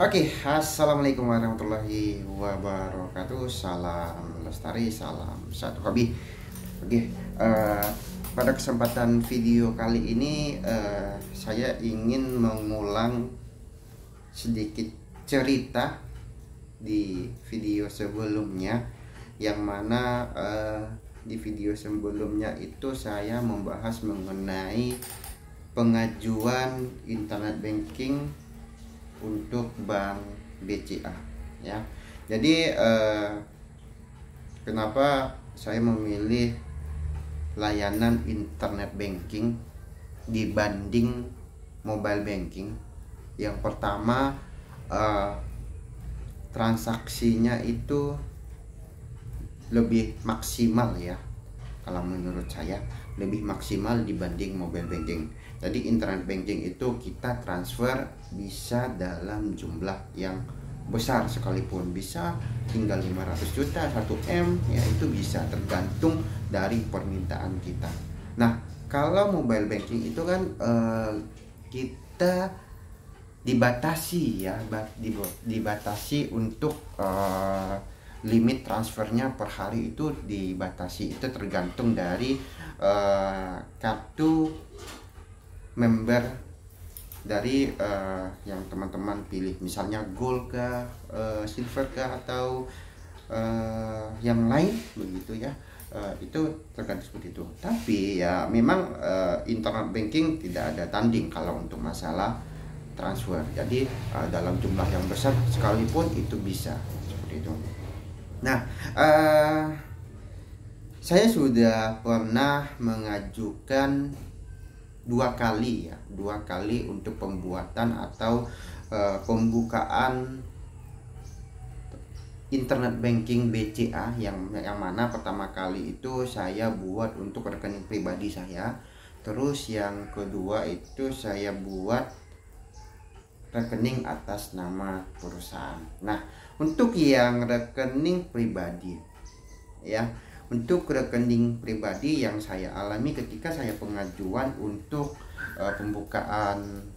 Oke, assalamualaikum warahmatullahi wabarakatuh. Salam lestari, salam satu hobi. Oke, pada kesempatan video kali ini saya ingin mengulang sedikit cerita di video sebelumnya, yang mana di video sebelumnya itu saya membahas mengenai pengajuan internet banking untuk Bank BCA ya. Jadi kenapa saya memilih layanan internet banking dibanding mobile banking? Yang pertama, transaksinya itu lebih maksimal ya. Kalau menurut saya lebih maksimal dibanding mobile banking. Jadi internet banking itu kita transfer bisa dalam jumlah yang besar sekalipun, bisa tinggal 500 juta, 1M ya, itu bisa tergantung dari permintaan kita. Nah, kalau mobile banking itu kan kita dibatasi ya, dibatasi untuk limit transfernya per hari itu dibatasi. Itu tergantung dari kartu member dari yang teman-teman pilih, misalnya gold kah, silver kah, atau yang lain begitu ya. Itu tergantung seperti itu. Tapi ya memang internet banking tidak ada tanding kalau untuk masalah transfer. Jadi dalam jumlah yang besar sekalipun itu bisa seperti itu. Nah, saya sudah pernah mengajukan dua kali untuk pembuatan atau pembukaan internet banking BCA, yang mana pertama kali itu saya buat untuk rekening pribadi saya, terus yang kedua itu saya buat rekening atas nama perusahaan. Nah, untuk yang rekening pribadi ya, untuk rekening pribadi yang saya alami ketika saya pengajuan untuk pembukaan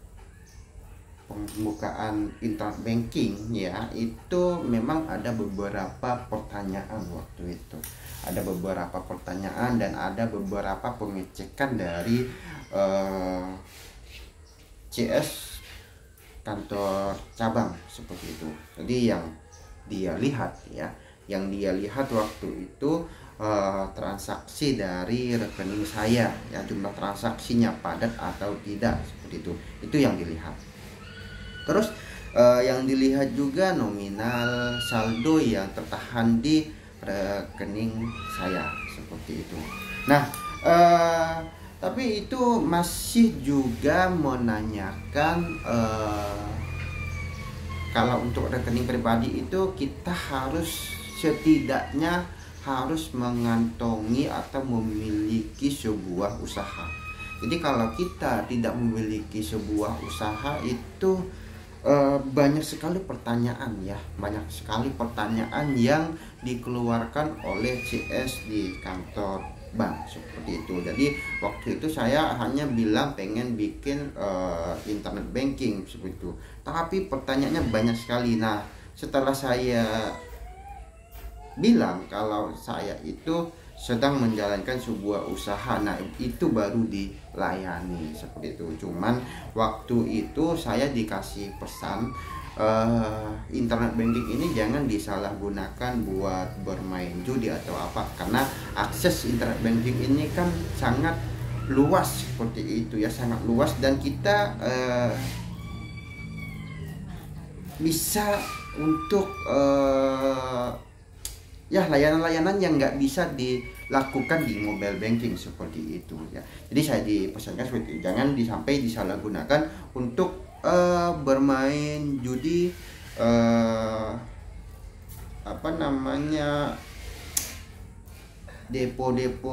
internet banking ya, itu memang ada beberapa pertanyaan waktu itu. Ada beberapa pertanyaan dan ada beberapa pengecekan dari CS kantor cabang seperti itu. Jadi yang dia lihat waktu itu transaksi dari rekening saya ya, jumlah transaksinya padat atau tidak seperti itu yang dilihat. Terus yang dilihat juga nominal saldo yang tertahan di rekening saya seperti itu. Nah, tapi itu masih juga menanyakan kalau untuk rekening pribadi itu kita harus setidaknya harus mengantongi atau memiliki sebuah usaha. Jadi kalau kita tidak memiliki sebuah usaha itu banyak sekali pertanyaan yang dikeluarkan oleh CS di kantor bank seperti itu. Jadi waktu itu saya hanya bilang pengen bikin internet banking seperti itu, tapi pertanyaannya banyak sekali. Nah, setelah saya bilang kalau saya itu sedang menjalankan sebuah usaha, nah itu baru dilayani seperti itu. Cuman waktu itu saya dikasih pesan, internet banking ini jangan disalahgunakan buat bermain judi atau apa, karena akses internet banking ini kan sangat luas seperti itu ya, sangat luas, dan kita bisa untuk ya layanan-layanan yang nggak bisa dilakukan di mobile banking seperti itu ya. Jadi saya dipesankan seperti itu, jangan sampai disalahgunakan untuk bermain judi, depo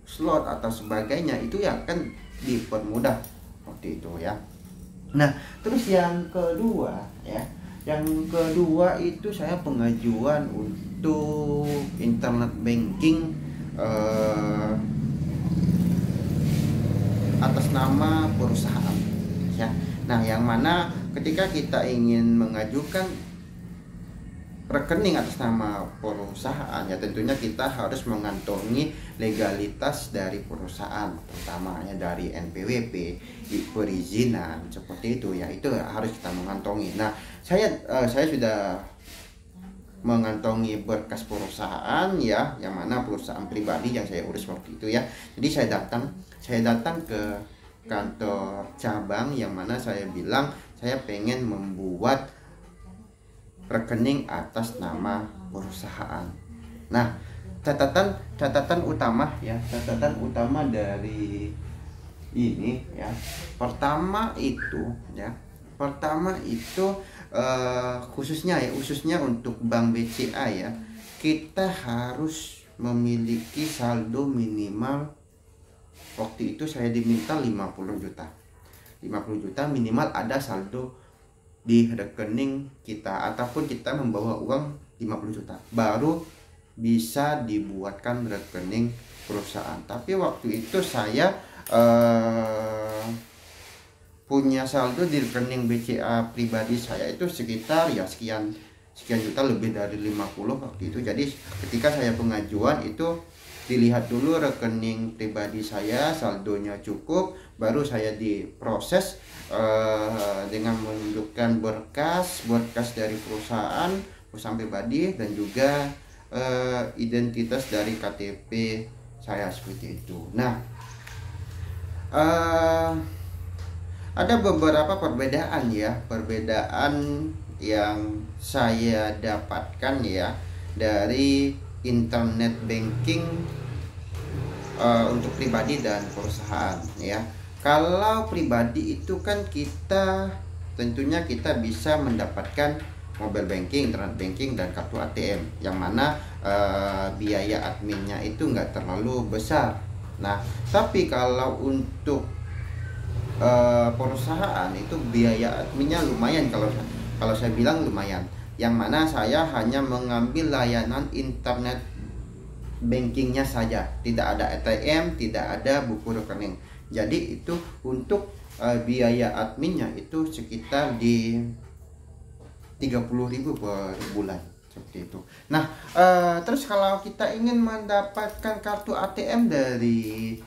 slot atau sebagainya, itu yang akan dipermudah seperti itu ya. Nah, terus yang kedua itu saya pengajuan untuk internet banking atas nama perusahaan ya. Nah, yang mana ketika kita ingin mengajukan rekening atas nama perusahaan, ya tentunya kita harus mengantongi legalitas dari perusahaan, utamanya dari NPWP, perizinan seperti itu ya, itu harus kita mengantongi. Nah, saya sudah mengantongi berkas perusahaan ya, yang mana perusahaan pribadi yang saya urus waktu itu ya. Jadi saya datang ke kantor cabang, yang mana saya bilang saya pengen membuat rekening atas nama perusahaan. Nah, catatan utama dari ini ya, pertama itu khususnya untuk Bank BCA ya, kita harus memiliki saldo minimal. Waktu itu saya diminta 50 juta minimal ada saldo di rekening kita, ataupun kita membawa uang 50 juta baru bisa dibuatkan rekening perusahaan. Tapi waktu itu saya punya saldo di rekening BCA pribadi saya itu sekitar ya sekian juta, lebih dari 50 waktu itu. Jadi ketika saya pengajuan itu dilihat dulu rekening pribadi saya saldonya cukup, baru saya diproses dengan menunjukkan berkas dari perusahaan pribadi, dan juga identitas dari KTP saya seperti itu. Nah, ada beberapa perbedaan yang saya dapatkan ya dari internet banking untuk pribadi dan perusahaan ya. Kalau pribadi itu kan tentunya kita bisa mendapatkan mobile banking, internet banking, dan kartu ATM, yang mana biaya adminnya itu nggak terlalu besar. Nah, tapi kalau untuk perusahaan itu biaya adminnya lumayan, kalau saya bilang lumayan, yang mana saya hanya mengambil layanan internet bankingnya saja, tidak ada ATM, tidak ada buku rekening. Jadi itu untuk biaya adminnya itu sekitar di 30.000 per bulan seperti itu. Nah, terus kalau kita ingin mendapatkan kartu ATM dari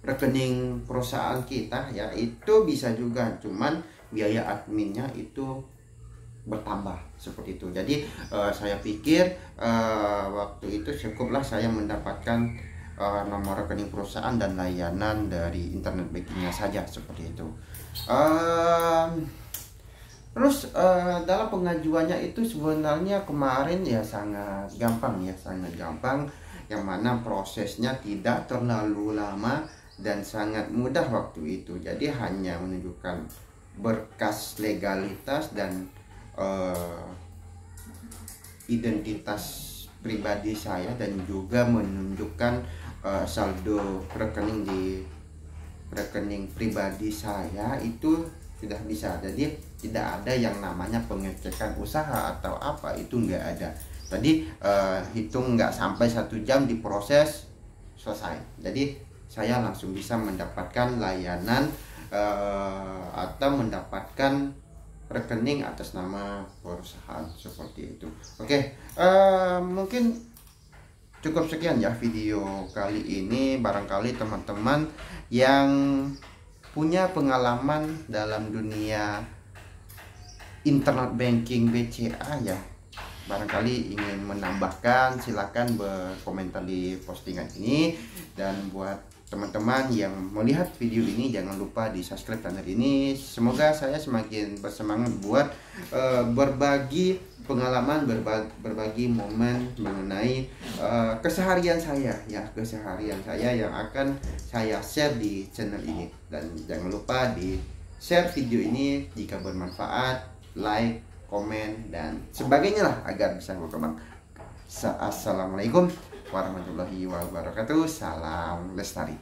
rekening perusahaan kita ya, itu bisa juga, cuman biaya adminnya itu bertambah seperti itu. Jadi saya pikir waktu itu cukuplah saya mendapatkan nomor rekening perusahaan dan layanan dari internet bankingnya saja seperti itu. Terus dalam pengajuannya itu sebenarnya kemarin ya sangat gampang, yang mana prosesnya tidak terlalu lama dan sangat mudah waktu itu. Jadi hanya menunjukkan berkas legalitas dan identitas pribadi saya, dan juga menunjukkan saldo rekening di rekening pribadi saya itu sudah bisa. Jadi tidak ada yang namanya pengecekan usaha atau apa, itu nggak ada. Tadi hitung nggak sampai 1 jam diproses selesai. Jadi saya langsung bisa mendapatkan layanan atau mendapatkan rekening atas nama perusahaan seperti itu. Oke, mungkin cukup sekian ya video kali ini. Barangkali teman-teman yang punya pengalaman dalam dunia internet banking BCA ya, barangkali ingin menambahkan, silakan berkomentar di postingan ini. Dan buat teman-teman yang melihat video ini, jangan lupa di subscribe channel ini. Semoga saya semakin bersemangat buat berbagi pengalaman, berbagi momen mengenai keseharian saya yang akan saya share di channel ini. Dan jangan lupa di share video ini jika bermanfaat, like, komen, dan sebagainya lah agar bisa berkembang. Assalamualaikum warahmatullahi wabarakatuh. Salam lestari.